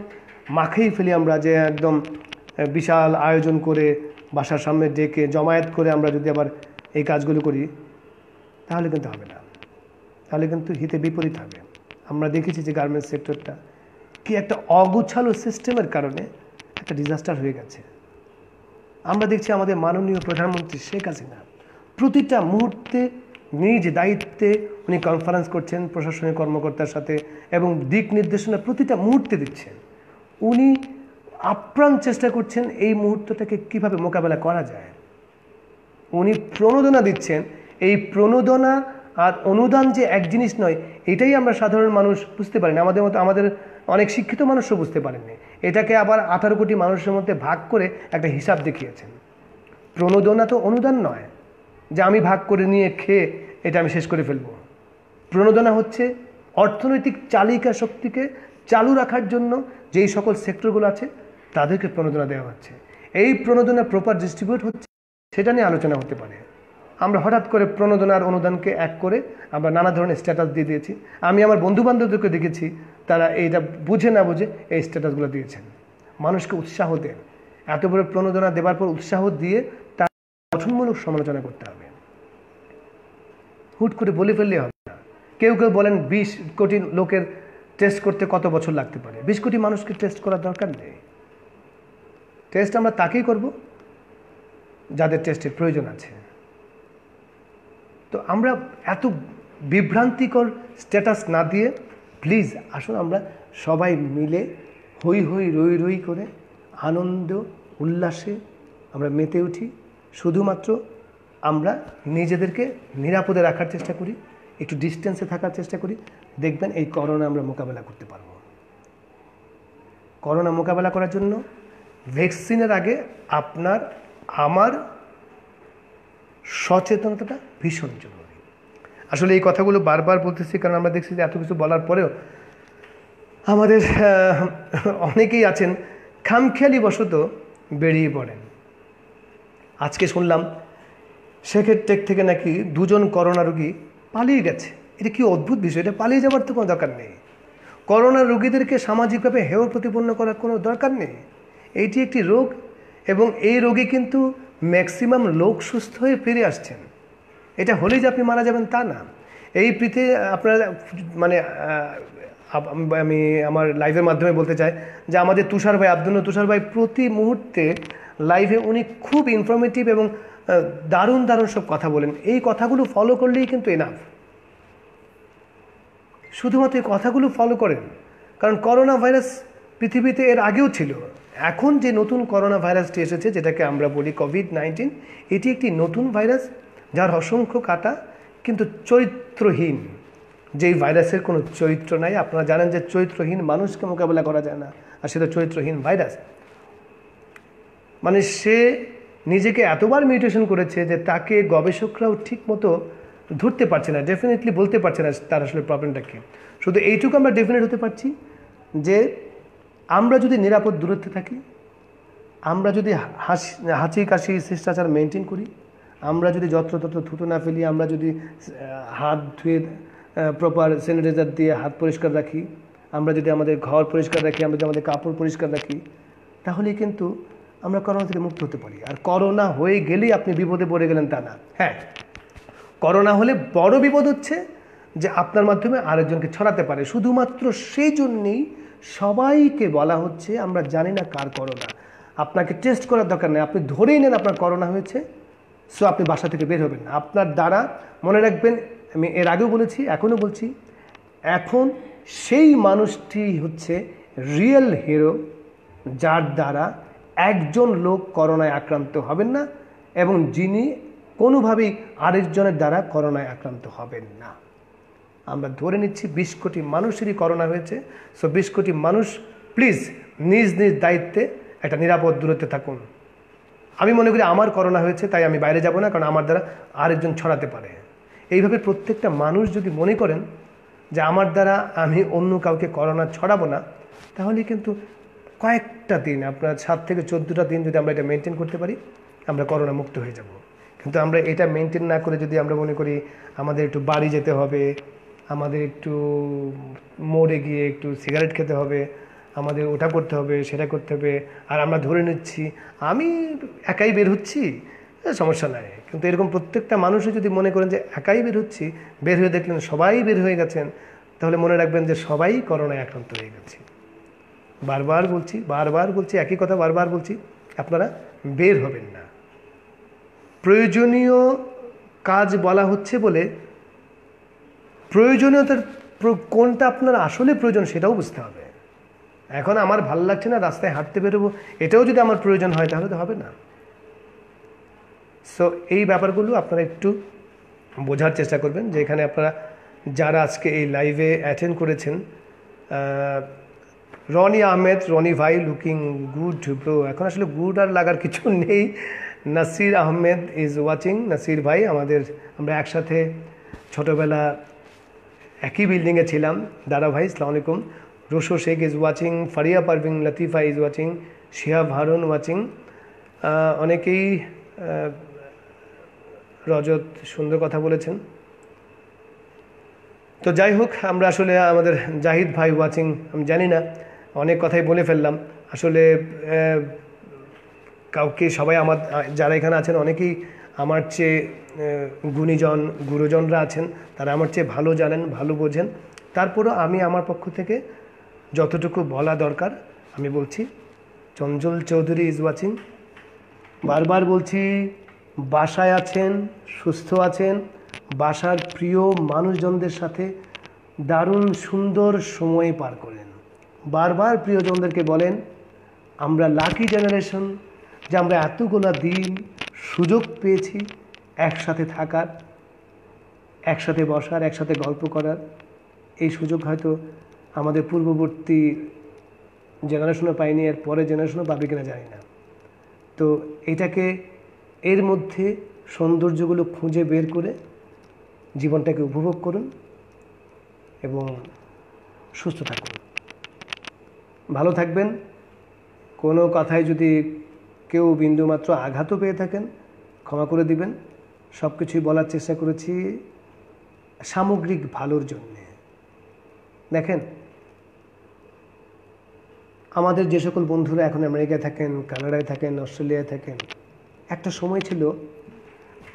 মাখেই ফেলি আমরা, যে একদম বিশাল আয়োজন করে বাসার সামনে ডেকে জমায়েত করে আমরা যদি আবার এই কাজগুলো করি, তাহলে কিন্তু হবে না, তাহলে কিন্তু হিতে বিপরীত হবে। আমরা দেখেছি যে গার্মেন্টস সেক্টরটা কি একটা অগুছালো সিস্টেমের কারণে একটা ডিজাস্টার হয়ে গেছে। আমরা দেখছি আমাদের মাননীয় প্রধানমন্ত্রী শেখ হাসিনা প্রতিটা মুহূর্তে নিজ দায়িত্বে উনি কনফারেন্স করছেন প্রশাসনিক কর্মকর্তার সাথে এবং দিক নির্দেশনা প্রতিটা মুহূর্তে দিচ্ছেন। উনি আপ্রাণ চেষ্টা করছেন এই মুহূর্তটাকে কিভাবে মোকাবেলা করা যায়। উনি প্রণোদনা দিচ্ছেন। এই প্রণোদনা আর অনুদান যে এক জিনিস নয়, এটাই আমরা সাধারণ মানুষ বুঝতে পারি না। আমাদের মতো আমাদের অনেক শিক্ষিত মানুষও বুঝতে পারেননি। এটাকে আবার 18 কোটি মানুষের মধ্যে ভাগ করে একটা হিসাব দেখিয়েছেন। প্রণোদনা তো অনুদান নয় যে আমি ভাগ করে নিয়ে খেয়ে এটা আমি শেষ করে ফেলবো। প্রণোদনা হচ্ছে অর্থনৈতিক চালিকা শক্তিকে চালু রাখার জন্য যেই সকল সেক্টরগুলো আছে তাদেরকে প্রণোদনা দেওয়া হচ্ছে। এই প্রণোদনা প্রপার ডিস্ট্রিবিউট হচ্ছে সেটা নিয়ে আলোচনা হতে পারে। আমরা হঠাৎ করে প্রণোদনার অনুদানকে এক করে আমরা নানা ধরনের স্ট্যাটাস দিয়ে দিয়েছি। আমি আমার বন্ধুবান্ধবদেরকে দেখেছি তারা এইটা বুঝে না বুঝে এই স্ট্যাটাসগুলো দিয়েছেন। মানুষকে উৎসাহ দেন, এত বড় প্রণোদনা দেওয়ার পর উৎসাহ দিয়ে তার গঠনমূলক সমালোচনা করতে হবে। হুট করে বলে ফেললে হবে না। কেউ কেউ বলেন 20 কোটি লোকের টেস্ট করতে কত বছর লাগতে পারে। 20 কোটি মানুষকে টেস্ট করার দরকার নেই। টেস্ট আমরা তাকেই করব যাদের টেস্টের প্রয়োজন আছে। তো আমরা এত বিভ্রান্তিকর স্ট্যাটাস না দিয়ে প্লিজ আসুন আমরা সবাই মিলে হই হই রই রই করে আনন্দ উল্লাসে আমরা মেতে উঠি। শুধুমাত্র আমরা নিজেদেরকে নিরাপদে রাখার চেষ্টা করি, একটু ডিস্টেন্সে থাকার চেষ্টা করি। দেখবেন এই করোনা আমরা মোকাবেলা করতে পারব। করোনা মোকাবেলা করার জন্য ভ্যাকসিনের আগে আপনার আমার সচেতনতাটা ভীষণ জরুরি। আসলে এই কথাগুলো বারবার বলতেছি কারণ আমরা দেখছি যে এত কিছু বলার পরেও আমাদের অনেকেই আছেন খামখেয়ালি বশত বেরিয়ে পড়েন। আজকে শুনলাম শেখের টেক থেকে নাকি 2 জন করোনা রোগী পালিয়ে গেছে। এটা কি অদ্ভুত বিষয়! এটা পালিয়ে যাওয়ার তো কোনো দরকার নেই। করোনা রোগীদেরকে সামাজিকভাবে হেয় প্রতিপন্ন করার কোনো দরকার নেই। এইটি একটি রোগ এবং এই রোগী কিন্তু ম্যাক্সিমাম লোক সুস্থ হয়ে ফিরে আসছেন। এটা হলেই যে আপনি মারা যাবেন তা না। এই পৃথিবী আপনারা মানে আমি আমার লাইভের মাধ্যমে বলতে চাই যে আমাদের তুষার ভাই তুষার ভাই প্রতি মুহূর্তে লাইভে উনি খুব ইনফরমেটিভ এবং দারুণ দারুণ সব কথা বলেন। এই কথাগুলো ফলো করলেই কিন্তু এনাফ। শুধুমাত্র এই কথাগুলো ফলো করেন, কারণ করোনা ভাইরাস পৃথিবীতে এর আগেও ছিল। এখন যে নতুন করোনা ভাইরাসটি এসেছে যেটাকে আমরা বলি কোভিড-19, এটি একটি নতুন ভাইরাস যার অসংখ্য কাটা কিন্তু চরিত্রহীন। যেই ভাইরাসের কোনো চরিত্র নাই। আপনারা জানেন যে চরিত্রহীন মানুষকে মোকাবেলা করা যায় না, আর সেটা চরিত্রহীন ভাইরাস। মানে সে নিজেকে এতবার মিউটেশন করেছে যে তাকে গবেষকরাও ঠিক মতো ধরতে পারছে না, ডেফিনেটলি বলতে পারছে না তার আসলে প্রবলেমটা কী। শুধু এইটুকু আমরা ডেফিনেট হতে পারছি যে আমরা যদি নিরাপদ দূরত্বে থাকি, আমরা যদি হাঁচি কাশি শিষ্টাচার মেনটেন করি, আমরা যদি যত্রতত্র থুতু না ফেলি, আমরা যদি হাত ধুয়ে প্রপার স্যানিটাইজার দিয়ে হাত পরিষ্কার রাখি, আমরা যদি আমাদের ঘর পরিষ্কার রাখি, আমরা যদি আমাদের কাপড় পরিষ্কার রাখি, তাহলেই কিন্তু আমরা করোনা থেকে মুক্ত হতে পারি। আর করোনা হয়ে গেলেই আপনি বিপদে পড়ে গেলেন তা না। হ্যাঁ, করোনা হলে বড় বিপদ হচ্ছে যে আপনার মাধ্যমে আরেকজনকে ছড়াতে পারে। শুধুমাত্র সেই জন্যেই সবাইকে বলা হচ্ছে আমরা জানি না কার করোনা, আপনাকে টেস্ট করার দরকার নেই, আপনি ধরেই নেন আপনার করোনা হয়েছে, সো আপনি বাসা থেকে বের হবেন না। আপনার দ্বারা মনে রাখবেন, আমি এর আগেও বলেছি এখনও বলছি, এখন সেই মানুষটি হচ্ছে রিয়েল হিরো যার দ্বারা একজন লোক করোনায় আক্রান্ত হবেন না এবং যিনি কোনোভাবেই আরেকজনের দ্বারা করোনায় আক্রান্ত হবেন না। আমরা ধরে নিচ্ছি 20 কোটি মানুষেরই করোনা হয়েছে। সো 20 কোটি মানুষ প্লিজ নিজ নিজ দায়িত্বে একটা নিরাপদ দূরত্বে থাকুন। আমি মনে করি আমার করোনা হয়েছে তাই আমি বাইরে যাব না, কারণ আমার দ্বারা আরেকজন ছড়াতে পারে। এইভাবে প্রত্যেকটা মানুষ যদি মনে করেন যে আমার দ্বারা আমি অন্য কাউকে করোনা ছড়াবো না, তাহলে কিন্তু কয়েকটা দিন, আপনার 7 থেকে 14টা দিন যদি আমরা এটা মেনটেন করতে পারি, আমরা করোনা মুক্ত হয়ে যাব। কিন্তু আমরা এটা মেনটেন না করে যদি আমরা মনে করি আমাদের একটু বাড়ি যেতে হবে, আমাদের একটু মোড়ে গিয়ে একটু সিগারেট খেতে হবে, আমাদের ওটা করতে হবে, সেটা করতে হবে, আর আমরা ধরে নিচ্ছি আমি একাই বের হচ্ছি, সমস্যা নাই। কিন্তু এরকম প্রত্যেকটা মানুষই যদি মনে করেন যে একাই বের হচ্ছি, বের হয়ে দেখলেন সবাই বের হয়ে গেছেন, তাহলে মনে রাখবেন যে সবাই করোনায় আক্রান্ত হয়ে গেছে। বারবার বলছি একই কথা বারবার বলছি, আপনারা বের হবেন না। প্রয়োজনীয় কাজ বলা হচ্ছে বলে প্রয়োজনীয়তার কোনটা আপনার আসলে প্রয়োজন সেটাও বুঝতে হবে। এখন আমার ভালো লাগছে না, রাস্তায় হাঁটতে বেরোবো, এটাও যদি আমার প্রয়োজন হয় তাহলে তো হবে না। সো এই ব্যাপারগুলো আপনারা একটু বোঝার চেষ্টা করবেন, যে এখানে আপনারা যারা আজকে এই লাইভে অ্যাটেন্ড করেছেন, রনি আহমেদ, রনি ভাই লুকিং গুড ব্রো। এখন আসলে গুড আর লাগার কিছু নেই। Nasir Ahmed is watching. নাসির ভাই আমরা একসাথে ছোটোবেলা একই বিল্ডিংয়ে ছিলাম। দাদা ভাই আসসালামু আলাইকুম। Rusho Sheikh is watching. Faria Parvin Latifa is watching. Shihab Harun watching. অনেকেই রজত সুন্দর কথা বলেছেন। তো যাই হোক, আমরা আসলে আমাদের জাহিদ ভাই ওয়াচিং। আমি জানি না, অনেক কথাই বলে ফেললাম আসলে। কাউকে সবাই যারা এখানে আছেন অনেকেই আমার চেয়ে গুরুজনরা আছেন, তারা আমার চেয়ে ভালো জানেন, ভালো বোঝেন। তারপরও আমি আমার পক্ষ থেকে যতটুকু বলা দরকার আমি বলছি। Chanchal Chowdhury is watching. বারবার বলছি, বাসায় আছেন, সুস্থ আছেন, বাসার প্রিয় মানুষজনদের সাথে দারুণ সুন্দর সময় পার করেন। বারবার প্রিয়জনদেরকে বলেন আমরা লাকি জেনারেশন, যে আমরা এতগুলো দিন সুযোগ পেয়েছি একসাথে থাকার, একসাথে বসার, একসাথে গল্প করার। এই সুযোগ হয়তো আমাদের পূর্ববর্তী জেনারেশনও পায়নি, এর পরে জেনারেশনও পাবে কিনা জানি না। তো এর মধ্যে সৌন্দর্যগুলো খুঁজে বের করে জীবনটাকে উপভোগ করুন এবং সুস্থ থাকুন, ভালো থাকবেন। কোনো কথায় যদি কেউ বিন্দুমাত্র আঘাতও পেয়ে থাকেন ক্ষমা করে দিবেন। সব কিছুই বলার চেষ্টা করেছি সামগ্রিক ভালোর জন্যে। দেখেন, আমাদের যে সকল বন্ধুরা এখন আমেরিকায় থাকেন, কানাডায় থাকেন, অস্ট্রেলিয়ায় থাকেন, একটা সময় ছিল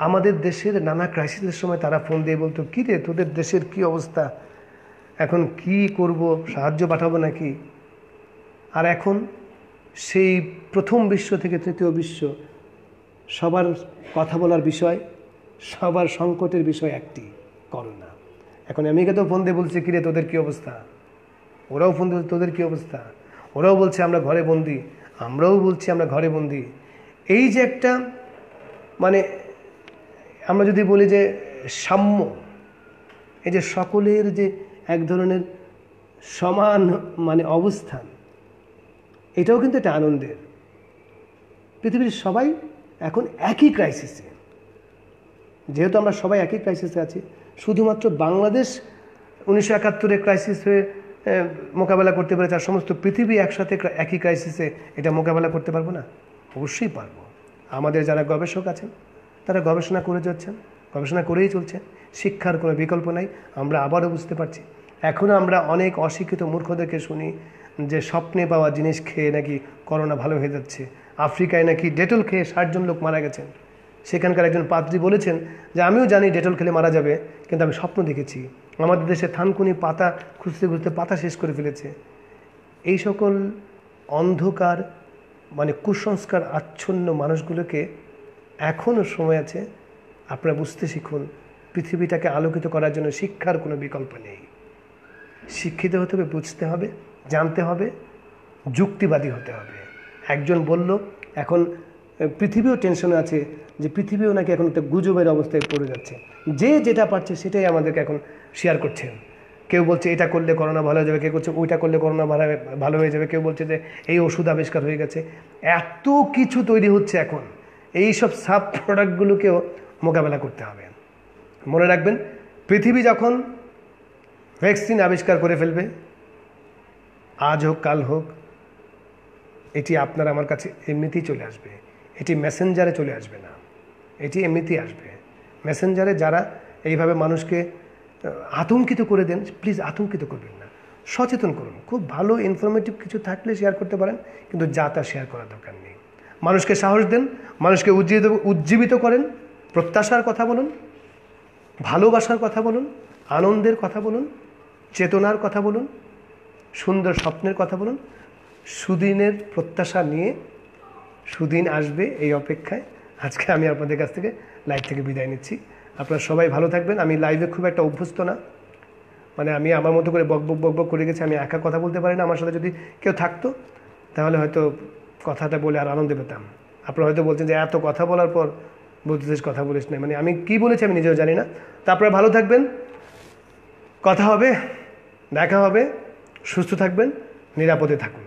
আমাদের দেশের নানা ক্রাইসিসের সময় তারা ফোন দিয়ে বলতো, কী রে তোদের দেশের কি অবস্থা, এখন কি করব, সাহায্য পাঠাবো নাকি? আর এখন সেই প্রথম বিশ্ব থেকে তৃতীয় বিশ্ব, সবার কথা বলার বিষয়, সবার সংকটের বিষয় একটি, করোনা। এখন আমেরিকাতেও ফোন দিয়ে বলছে, কিরে তোদের কী অবস্থা? ওরাও ফোন দিয়ে তোদের কী অবস্থা? ওরাও বলছে আমরা ঘরে বন্দি, আমরাও বলছি আমরা ঘরে বন্দি। এই যে একটা মানে আমরা যদি বলি যে সাম্য, এই যে সকলের যে এক ধরনের সমান অবস্থান, এটাও কিন্তু একটা আনন্দের। পৃথিবীর সবাই এখন একই ক্রাইসিসে, যেহেতু আমরা সবাই একই ক্রাইসিসে আছি। শুধুমাত্র বাংলাদেশ 1971 ক্রাইসিস হয়ে মোকাবেলা করতে পেরেছে, আর সমস্ত পৃথিবী একসাথে একই ক্রাইসিসে এটা মোকাবেলা করতে পারবো না? অবশ্যই পারবো। আমাদের যারা গবেষক আছেন তারা গবেষণা করে যাচ্ছেন, গবেষণা করেই চলছেন। শিক্ষার কোনো বিকল্প নাই। আমরা আবারও বুঝতে পারছি, এখনও আমরা অনেক অশিক্ষিত মূর্খদেরকে শুনি যে স্বপ্নে পাওয়া জিনিস খেয়ে নাকি করোনা ভালো হয়ে যাচ্ছে। আফ্রিকায় নাকি ডেটল খেয়ে 60 জন লোক মারা গেছেন। সেখানকার একজন পাদ্রী বলেছেন যে আমিও জানি ডেটল খেলে মারা যাবে, কিন্তু আমি স্বপ্ন দেখেছি। আমাদের দেশে থানকুনি পাতা খুঁজতে খুঁজতে পাতা শেষ করে ফেলেছে। এই সকল অন্ধকার কুসংস্কার আচ্ছন্ন মানুষগুলোকে এখনও সময় আছে, আপনারা বুঝতে শিখুন। পৃথিবীটাকে আলোকিত করার জন্য শিক্ষার কোনো বিকল্প নেই। শিক্ষিত হতে হবে, বুঝতে হবে, জানতে হবে, যুক্তিবাদী হতে হবে। একজন বলল এখন পৃথিবীও টেনশনে আছে, যে পৃথিবীও নাকি এখন একটা গুজবের অবস্থায় পড়ে যাচ্ছে। যে যেটা পারছে সেটাই আমাদেরকে এখন শেয়ার করছেন। কেউ বলছে এটা করলে করোনা ভালো হয়ে যাবে, কেউ বলছে ওইটা করলে করোনা ভালো হয়ে যাবে, কেউ বলছে যে এই ওষুধ আবিষ্কার হয়ে গেছে। এত কিছু তৈরি হচ্ছে এখন, এই সব সাব প্রোডাক্টগুলোকেও মোকাবেলা করতে হবে। মনে রাখবেন, পৃথিবী যখন ভ্যাকসিন আবিষ্কার করে ফেলবে, আজ হোক কাল হোক, এটি আপনার আমার কাছে এমনিতেই চলে আসবে, এটি মেসেঞ্জারে চলে আসবে না। এটি এমনিতেই আসবে। মেসেঞ্জারে যারা এইভাবে মানুষকে আতঙ্কিত করে দেন, প্লিজ আতঙ্কিত করবেন না, সচেতন করুন। খুব ভালো ইনফরমেটিভ কিছু থাকলে শেয়ার করতে পারেন, কিন্তু যা তা শেয়ার করার দরকার নেই। মানুষকে সাহস দেন, মানুষকে উজ্জীবিত করেন, প্রত্যাশার কথা বলুন, ভালোবাসার কথা বলুন, আনন্দের কথা বলুন, চেতনার কথা বলুন, সুন্দর স্বপ্নের কথা বলুন। সুদিনের প্রত্যাশা নিয়ে সুদিন আসবে এই অপেক্ষায় আজকে আমি আপনাদের কাছ থেকে লাইভ থেকে বিদায় নিচ্ছি। আপনারা সবাই ভালো থাকবেন। আমি লাইভে খুব একটা অভ্যস্ত না, মানে আমি আমার মতো করে বক করে গেছি, আমি একা কথা বলতে পারি না। আমার সাথে যদি কেউ থাকতো তাহলে হয়তো কথাটা বলে আর আনন্দ পেতাম। আপনারা হয়তো বলছেন যে এত কথা বলার পর বলতেছিস কথা বলিস না, মানে আমি কি বলেছি আমি নিজেও জানি না। তা আপনারা ভালো থাকবেন, কথা হবে, দেখা হবে, সুস্থ থাকবেন, নিরাপদে থাকুন।